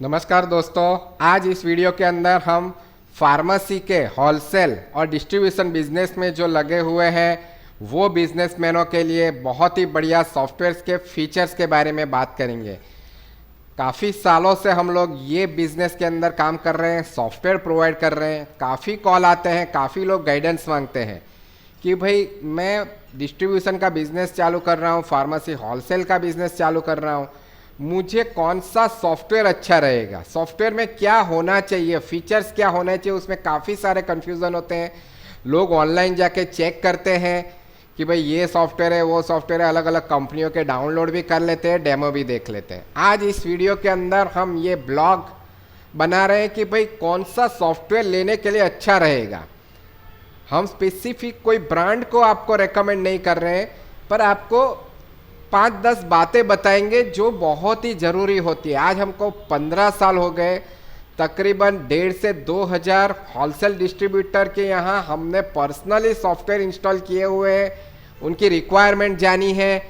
नमस्कार दोस्तों, आज इस वीडियो के अंदर हम फार्मेसी के होलसेल और डिस्ट्रीब्यूशन बिजनेस में जो लगे हुए हैं वो बिजनेसमैनों के लिए बहुत ही बढ़िया सॉफ्टवेयर्स के फीचर्स के बारे में बात करेंगे। काफ़ी सालों से हम लोग ये बिजनेस के अंदर काम कर रहे हैं, सॉफ्टवेयर प्रोवाइड कर रहे हैं। काफ़ी कॉल आते हैं, काफ़ी लोग गाइडेंस मांगते हैं कि भाई मैं डिस्ट्रीब्यूशन का बिजनेस चालू कर रहा हूँ, फार्मेसी होलसेल का बिजनेस चालू कर रहा हूँ, मुझे कौन सा सॉफ्टवेयर अच्छा रहेगा, सॉफ्टवेयर में क्या होना चाहिए, फीचर्स क्या होना चाहिए। उसमें काफ़ी सारे कन्फ्यूज़न होते हैं। लोग ऑनलाइन जाके चेक करते हैं कि भाई ये सॉफ्टवेयर है, वो सॉफ्टवेयर है, अलग अलग कंपनियों के डाउनलोड भी कर लेते हैं, डेमो भी देख लेते हैं। आज इस वीडियो के अंदर हम ये ब्लॉग बना रहे हैं कि भाई कौन सा सॉफ्टवेयर लेने के लिए अच्छा रहेगा। हम स्पेसिफिक कोई ब्रांड को आपको रेकमेंड नहीं कर रहे हैं, पर आपको 5-10 बातें बताएंगे जो बहुत ही ज़रूरी होती है। आज हमको 15 साल हो गए, तकरीबन 1.5 से 2,000 होलसेल डिस्ट्रीब्यूटर के यहाँ हमने पर्सनली सॉफ्टवेयर इंस्टॉल किए हुए हैं, उनकी रिक्वायरमेंट जानी है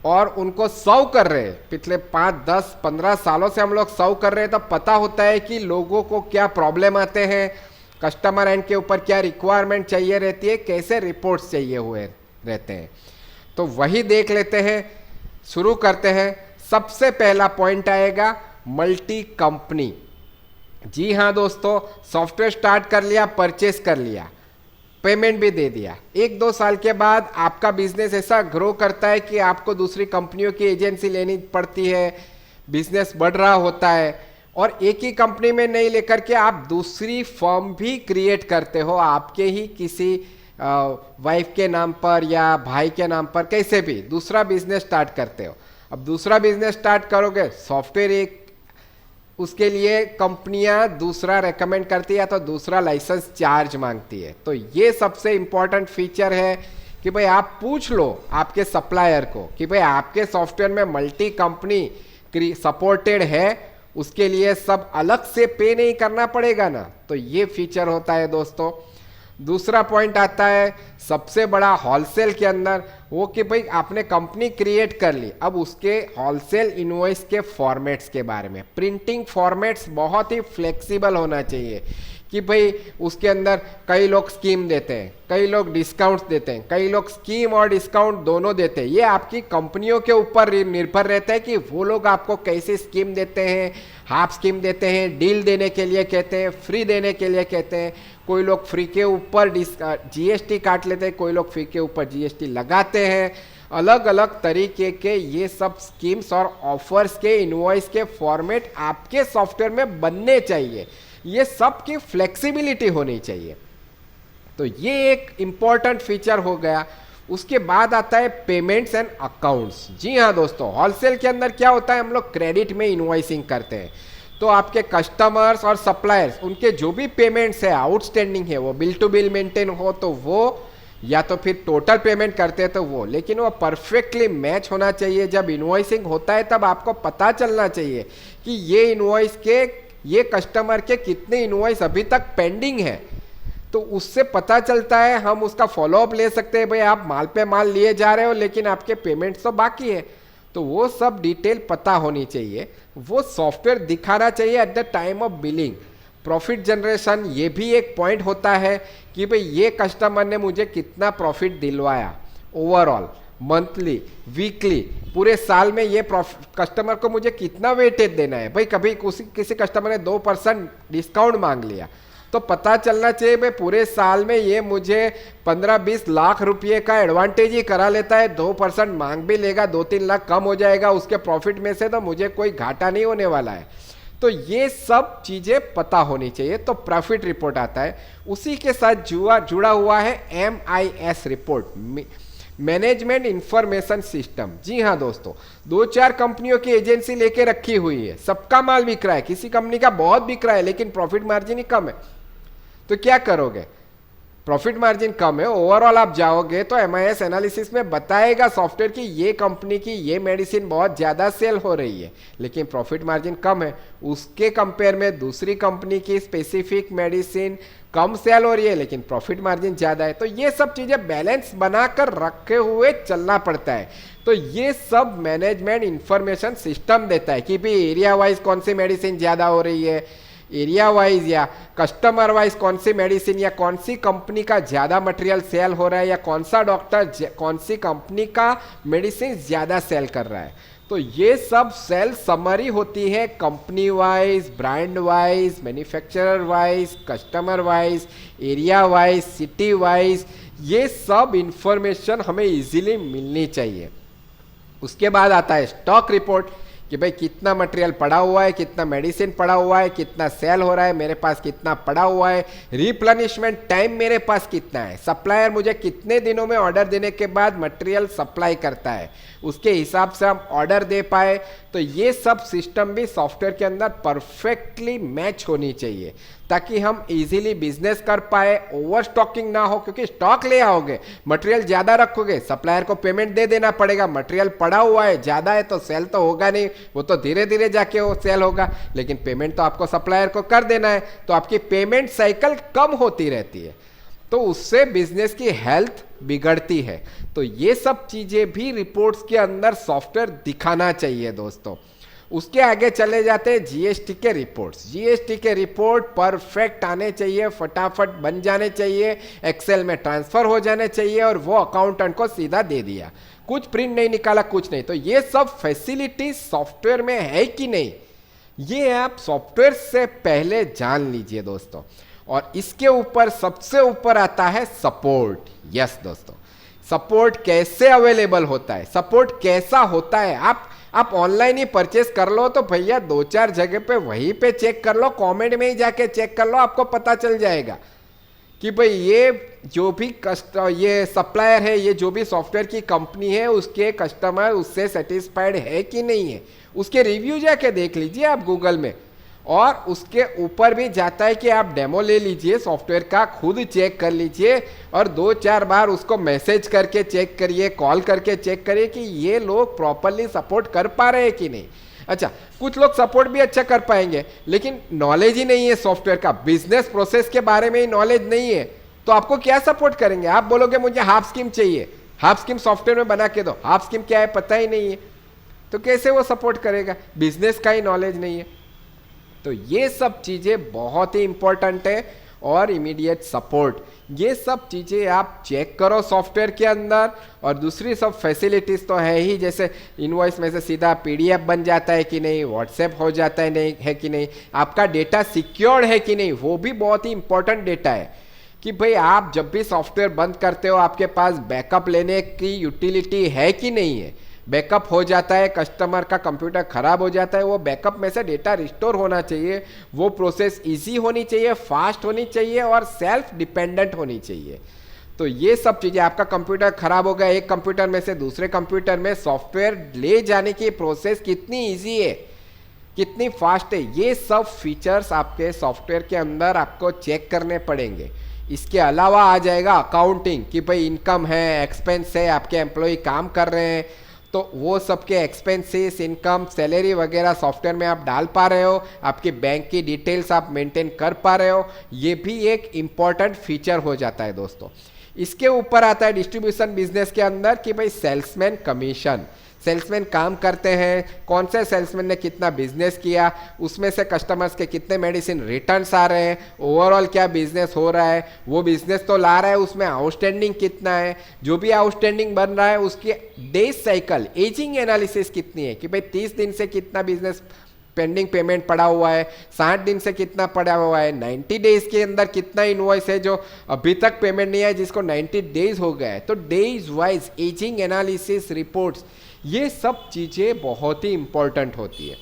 और उनको सर्व कर रहे हैं। पिछले 5, 10, 15 सालों से हम लोग सर्व कर रहे हैं, तो पता होता है कि लोगों को क्या प्रॉब्लम आते हैं, कस्टमर एंड के ऊपर क्या रिक्वायरमेंट चाहिए रहती है, कैसे रिपोर्ट्स चाहिए हुए रहते हैं। तो वही देख लेते हैं, शुरू करते हैं। सबसे पहला पॉइंट आएगा मल्टी कंपनी। जी हाँ दोस्तों, सॉफ्टवेयर स्टार्ट कर लिया, परचेस कर लिया, पेमेंट भी दे दिया, 1-2 साल के बाद आपका बिजनेस ऐसा ग्रो करता है कि आपको दूसरी कंपनियों की एजेंसी लेनी पड़ती है, बिजनेस बढ़ रहा होता है और एक ही कंपनी में नहीं लेकर के आप दूसरी फर्म भी क्रिएट करते हो, आपके ही किसी वाइफ के नाम पर या भाई के नाम पर, कैसे भी दूसरा बिजनेस स्टार्ट करते हो। अब दूसरा बिजनेस स्टार्ट करोगे, सॉफ्टवेयर एक उसके लिए कंपनियां दूसरा रेकमेंड करती है या तो दूसरा लाइसेंस चार्ज मांगती है। तो ये सबसे इंपॉर्टेंट फीचर है कि भाई आप पूछ लो आपके सप्लायर को कि भाई आपके सॉफ्टवेयर में मल्टी कंपनी सपोर्टेड है, उसके लिए सब अलग से पे नहीं करना पड़ेगा ना। तो ये फीचर होता है दोस्तों। दूसरा पॉइंट आता है सबसे बड़ा होलसेल के अंदर, वो कि भाई आपने कंपनी क्रिएट कर ली, अब उसके होलसेल इनवॉइस के फॉर्मेट्स के बारे में। प्रिंटिंग फॉर्मेट्स बहुत ही फ्लेक्सिबल होना चाहिए कि भाई उसके अंदर कई लोग स्कीम देते हैं, कई लोग डिस्काउंट्स देते हैं, कई लोग स्कीम और डिस्काउंट दोनों देते हैं। ये आपकी कंपनियों के ऊपर निर्भर रहता है कि वो लोग आपको कैसे स्कीम देते हैं, हाफ स्कीम देते हैं, डील देने के लिए कहते हैं, फ्री देने के लिए कहते हैं। कोई लोग फ्री के ऊपर जीएसटी काट लेते हैं, कोई लोग फ्री के ऊपर जीएसटी लगाते हैं। अलग अलग तरीके के ये सब स्कीम्स और ऑफर्स के इनवॉइस के फॉर्मेट आपके सॉफ्टवेयर में बनने चाहिए। ये सब की फ्लेक्सिबिलिटी होनी चाहिए। तो ये एक इंपॉर्टेंट फीचर हो गया। उसके बाद आता है पेमेंट्स एंड अकाउंट्स। जी हाँ दोस्तों, होलसेल के अंदर क्या होता है, हम लोग क्रेडिट में इनवॉइसिंग करते हैं। तो आपके कस्टमर्स और सप्लायर्स, उनके जो भी पेमेंट्स है आउटस्टैंडिंग है, वो बिल टू बिल मेंटेन हो तो वो, या तो फिर टोटल पेमेंट करते हैं तो वो, लेकिन वो परफेक्टली मैच होना चाहिए। जब इनवॉइसिंग होता है तब आपको पता चलना चाहिए कि ये इनवॉइस के, ये कस्टमर के कितने इनवॉइस अभी तक पेंडिंग है। तो उससे पता चलता है, हम उसका फॉलोअप ले सकते हैं। भाई आप माल पे माल लिए जा रहे हो लेकिन आपके पेमेंट्स तो बाकी है, तो वो सब डिटेल पता होनी चाहिए। वो सॉफ्टवेयर दिखाना चाहिए at the time of billing. Profit generation ये भी एक पॉइंट होता है कि भाई ये कस्टमर ने मुझे कितना प्रॉफिट दिलवाया, ओवरऑल, मंथली, वीकली, पूरे साल में ये कस्टमर को मुझे कितना वेटेज देना है। भाई कभी किसी कस्टमर ने 2% डिस्काउंट मांग लिया तो पता चलना चाहिए भाई पूरे साल में ये मुझे 15-20 लाख रुपए का एडवांटेज ही करा लेता है, 2% मांग भी लेगा, 2-3 लाख कम हो जाएगा उसके प्रॉफिट में से, तो मुझे कोई घाटा नहीं होने वाला है। तो ये सब चीजें पता होनी चाहिए। तो प्रॉफिट रिपोर्ट आता है, उसी के साथ जुड़ा हुआ है MIS report, management information system. जी हाँ दोस्तों, 2-4 कंपनियों की एजेंसी लेके रखी हुई है, सबका माल बिक रहा है, किसी कंपनी का बहुत बिक रहा है लेकिन प्रॉफिट मार्जिन ही कम है। तो क्या करोगे, प्रॉफिट मार्जिन कम है, ओवरऑल आप जाओगे तो एमआईएस एनालिसिस में बताएगा सॉफ्टवेयर की ये कंपनी की ये मेडिसिन बहुत ज़्यादा सेल हो रही है लेकिन प्रॉफिट मार्जिन कम है, उसके कंपेयर में दूसरी कंपनी की स्पेसिफिक मेडिसिन कम सेल हो रही है लेकिन प्रॉफिट मार्जिन ज़्यादा है। तो ये सब चीज़ें बैलेंस बनाकर रखे हुए चलना पड़ता है। तो ये सब मैनेजमेंट इंफॉर्मेशन सिस्टम देता है कि भाई एरिया वाइज कौन सी मेडिसिन ज़्यादा हो रही है, एरिया वाइज या कस्टमर वाइज कौन सी मेडिसिन या कौन सी कंपनी का ज़्यादा मटेरियल सेल हो रहा है या कौन सा डॉक्टर कौन सी कंपनी का मेडिसिन ज़्यादा सेल कर रहा है। तो ये सब सेल समरी होती है company wise, brand wise, manufacturer wise, customer wise, area wise, city wise, ये सब इंफॉर्मेशन हमें इजीली मिलनी चाहिए। उसके बाद आता है स्टॉक रिपोर्ट कि भाई कितना मटेरियल पड़ा हुआ है, कितना मेडिसिन पड़ा हुआ है, कितना सेल हो रहा है, मेरे पास कितना पड़ा हुआ है, रिप्लेनिशमेंट टाइम मेरे पास कितना है, सप्लायर मुझे कितने दिनों में ऑर्डर देने के बाद मटेरियल सप्लाई करता है, उसके हिसाब से हम ऑर्डर दे पाए। तो ये सब सिस्टम भी सॉफ्टवेयर के अंदर परफेक्टली मैच होनी चाहिए ताकि हम इजीली बिजनेस कर पाए, ओवर स्टॉकिंग ना हो। क्योंकि स्टॉक ले आओगे, मटेरियल ज़्यादा रखोगे, सप्लायर को पेमेंट दे देना पड़ेगा, मटेरियल पड़ा हुआ है ज़्यादा है तो सेल तो होगा नहीं, वो तो धीरे धीरे जाके वो सेल होगा, लेकिन पेमेंट तो आपको सप्लायर को कर देना है, तो आपकी पेमेंट साइकिल कम होती रहती है, तो उससे बिजनेस की हेल्थ बिगड़ती है। तो ये सब चीज़ें भी रिपोर्ट्स के अंदर सॉफ्टवेयर दिखाना चाहिए दोस्तों। उसके आगे चले जाते हैं जीएसटी के रिपोर्ट्स। जीएसटी के रिपोर्ट परफेक्ट आने चाहिए, फटाफट बन जाने चाहिए, एक्सेल में ट्रांसफर हो जाने चाहिए और वो अकाउंटेंट को सीधा दे दिया, कुछ प्रिंट नहीं निकाला, कुछ नहीं। तो ये सब फैसिलिटीज सॉफ्टवेयर में है कि नहीं, ये आप सॉफ्टवेयर से पहले जान लीजिए दोस्तों। और इसके ऊपर सबसे ऊपर आता है सपोर्ट। यस दोस्तों, सपोर्ट कैसे अवेलेबल होता है, सपोर्ट कैसा होता है। आप ऑनलाइन ही परचेस कर लो तो भैया 2-4 जगह पे वहीं पे चेक कर लो, कमेंट में ही जाके चेक कर लो, आपको पता चल जाएगा कि भाई ये जो भी ये सप्लायर है, ये जो भी सॉफ्टवेयर की कंपनी है, उसके कस्टमर उससे सेटिस्फाइड है कि नहीं है। उसके रिव्यू जाके देख लीजिए आप गूगल में, और उसके ऊपर भी जाता है कि आप डेमो ले लीजिए सॉफ्टवेयर का, खुद चेक कर लीजिए और 2-4 बार उसको मैसेज करके चेक करिए, कॉल करके चेक करिए कि ये लोग प्रॉपरली सपोर्ट कर पा रहे हैं कि नहीं। अच्छा, कुछ लोग सपोर्ट भी अच्छा कर पाएंगे लेकिन नॉलेज ही नहीं है सॉफ्टवेयर का, बिजनेस प्रोसेस के बारे में ही नॉलेज नहीं है, तो आपको क्या सपोर्ट करेंगे। आप बोलोगे मुझे हाफ स्कीम चाहिए, हाफ स्कीम सॉफ्टवेयर में बना के दो, हाफ स्कीम क्या है पता ही नहीं है, तो कैसे वो सपोर्ट करेगा, बिजनेस का ही नॉलेज नहीं है। तो ये सब चीज़ें बहुत ही इंपॉर्टेंट है। और इमीडिएट सपोर्ट, ये सब चीज़ें आप चेक करो सॉफ्टवेयर के अंदर। और दूसरी सब फैसिलिटीज़ तो है ही, जैसे इनवॉइस में से सीधा पीडीएफ बन जाता है कि नहीं, व्हाट्सएप हो जाता है नहीं है कि नहीं, आपका डेटा सिक्योर्ड है कि नहीं, वो भी बहुत ही इंपॉर्टेंट डेटा है कि भाई आप जब भी सॉफ्टवेयर बंद करते हो आपके पास बैकअप लेने की यूटिलिटी है कि नहीं है। बैकअप हो जाता है, कस्टमर का कंप्यूटर खराब हो जाता है, वो बैकअप में से डेटा रिस्टोर होना चाहिए, वो प्रोसेस इजी होनी चाहिए, फास्ट होनी चाहिए और सेल्फ डिपेंडेंट होनी चाहिए। तो ये सब चीज़ें, आपका कंप्यूटर खराब हो गया, एक कंप्यूटर में से दूसरे कंप्यूटर में सॉफ्टवेयर ले जाने की प्रोसेस कितनी ईजी है, कितनी फास्ट है, ये सब फीचर्स आपके सॉफ्टवेयर के अंदर आपको चेक करने पड़ेंगे। इसके अलावा आ जाएगा अकाउंटिंग कि भाई इनकम है, एक्सपेंस है, आपके एम्प्लॉय काम कर रहे हैं, तो वो सबके एक्सपेंसेस, इनकम, सैलरी वगैरह सॉफ्टवेयर में आप डाल पा रहे हो, आपकी बैंक की डिटेल्स आप मेंटेन कर पा रहे हो, ये भी एक इम्पॉर्टेंट फीचर हो जाता है दोस्तों। इसके ऊपर आता है डिस्ट्रीब्यूशन बिजनेस के अंदर कि भाई सेल्समैन कमीशन, सेल्समैन काम करते हैं, कौन से सेल्समैन ने कितना बिजनेस किया, उसमें से कस्टमर्स के कितने मेडिसिन रिटर्न्स आ रहे हैं, ओवरऑल क्या बिजनेस हो रहा है, वो बिजनेस तो ला रहा है, उसमें आउटस्टैंडिंग कितना है, जो भी आउटस्टैंडिंग बन रहा है उसकी डेज साइकिल, एजिंग एनालिसिस कितनी है कि भाई 30 दिन से कितना बिजनेस पेंडिंग पेमेंट पड़ा हुआ है, 60 दिन से कितना पड़ा हुआ है, 90 डेज के अंदर कितना इनवॉइस है जो अभी तक पेमेंट नहीं है जिसको 90 डेज हो गया है। तो days wise ageing analysis reports, ये सब चीज़ें बहुत ही इंपॉर्टेंट होती है।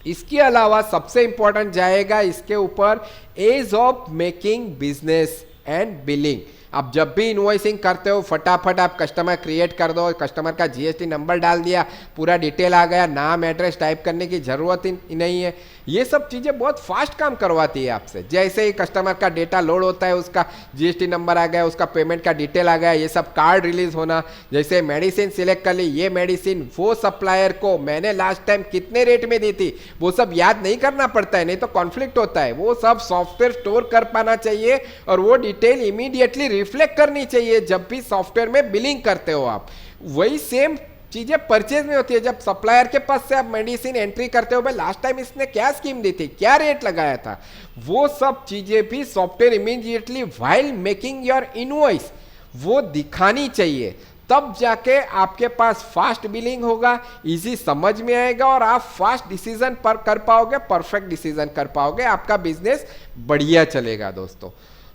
इसके अलावा सबसे इंपॉर्टेंट जाएगा इसके ऊपर age of making business and billing. आप जब भी इनवॉइसिंग करते हो फटाफट आप कस्टमर क्रिएट कर दो, कस्टमर का जीएसटी नंबर डाल दिया, पूरा डिटेल आ गया, नाम एड्रेस टाइप करने की ज़रूरत ही नहीं है। ये सब चीज़ें बहुत फास्ट काम करवाती है आपसे। जैसे ही कस्टमर का डेटा लोड होता है, उसका जीएसटी नंबर आ गया, उसका पेमेंट का डिटेल आ गया, ये सब कार्ड रिलीज होना, जैसे मेडिसिन सिलेक्ट कर ली, ये मेडिसिन वो सप्लायर को मैंने लास्ट टाइम कितने रेट में दी थी वो सब याद नहीं करना पड़ता है, नहीं तो कॉन्फ्लिक्ट होता है। वो सब सॉफ्टवेयर स्टोर कर पाना चाहिए और वो डिटेल इमीडिएटली रिफ्लेक्ट करनी चाहिए जब भी सॉफ्टवेयर में बिलिंग करते हो आप। वही सेम चीजें परचेज में होती है। जब सप्लायर के पास से आप मेडिसिन एंट्री करते हो, भाई लास्ट टाइम इसने क्या स्कीम दी थी, क्या रेट लगाया था, वो सब चीजें भी software immediately while making your invoice वो दिखानी चाहिए। तब जाके आपके पास फास्ट बिलिंग होगा, इजी समझ में आएगा और आप फास्ट डिसीजन पर कर पाओगे, परफेक्ट डिसीजन कर पाओगे, आपका बिजनेस बढ़िया चलेगा दोस्तों।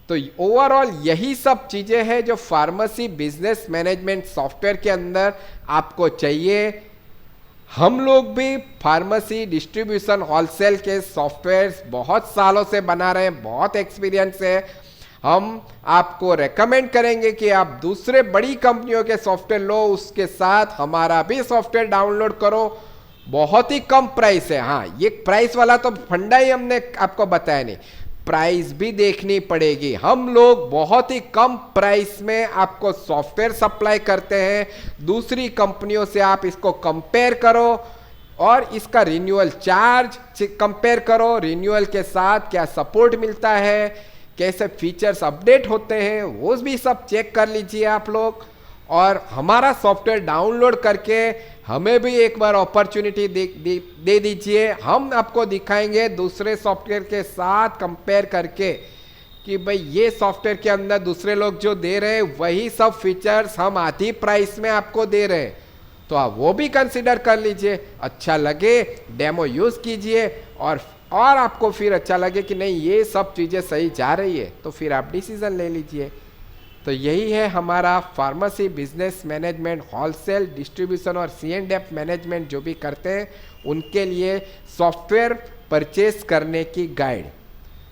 तो ओवरऑल यही सब चीजें हैं जो फार्मेसी बिजनेस मैनेजमेंट सॉफ्टवेयर के अंदर आपको चाहिए। हम लोग भी फार्मेसी डिस्ट्रीब्यूशन होलसेल के सॉफ्टवेयर बहुत सालों से बना रहे हैं, बहुत एक्सपीरियंस है। हम आपको रेकमेंड करेंगे कि आप दूसरे बड़ी कंपनियों के सॉफ्टवेयर लो, उसके साथ हमारा भी सॉफ्टवेयर डाउनलोड करो। बहुत ही कम प्राइस है। हाँ, ये प्राइस वाला तो फंडा ही हमने आपको बताया नहीं, प्राइस भी देखनी पड़ेगी। हम लोग बहुत ही कम प्राइस में आपको सॉफ्टवेयर सप्लाई करते हैं। दूसरी कंपनियों से आप इसको कंपेयर करो और इसका रिन्यूअल चार्ज कंपेयर करो, रिन्यूअल के साथ क्या सपोर्ट मिलता है, कैसे फीचर्स अपडेट होते हैं, वो भी सब चेक कर लीजिए आप लोग। और हमारा सॉफ्टवेयर डाउनलोड करके हमें भी एक बार अपॉर्चुनिटी दे दीजिए। हम आपको दिखाएंगे दूसरे सॉफ्टवेयर के साथ कंपेयर करके कि भाई ये सॉफ्टवेयर के अंदर दूसरे लोग जो दे रहे हैं वही सब फीचर्स हम आधी प्राइस में आपको दे रहे हैं, तो आप वो भी कंसिडर कर लीजिए। अच्छा लगे डेमो यूज़ कीजिए और आपको फिर अच्छा लगे कि नहीं ये सब चीज़ें सही जा रही है तो फिर आप डिसीजन ले लीजिए। तो यही है हमारा pharmacy business management, wholesale distribution और C&F मैनेजमेंट जो भी करते हैं उनके लिए सॉफ्टवेयर परचेस करने की गाइड।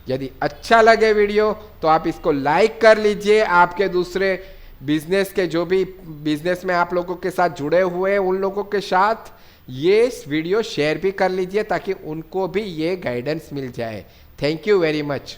यदि अच्छा लगे वीडियो तो आप इसको लाइक कर लीजिए। आपके दूसरे बिजनेस के जो भी बिजनेस में आप लोगों के साथ जुड़े हुए हैं उन लोगों के साथ ये वीडियो शेयर भी कर लीजिए ताकि उनको भी ये गाइडेंस मिल जाए। Thank you very much.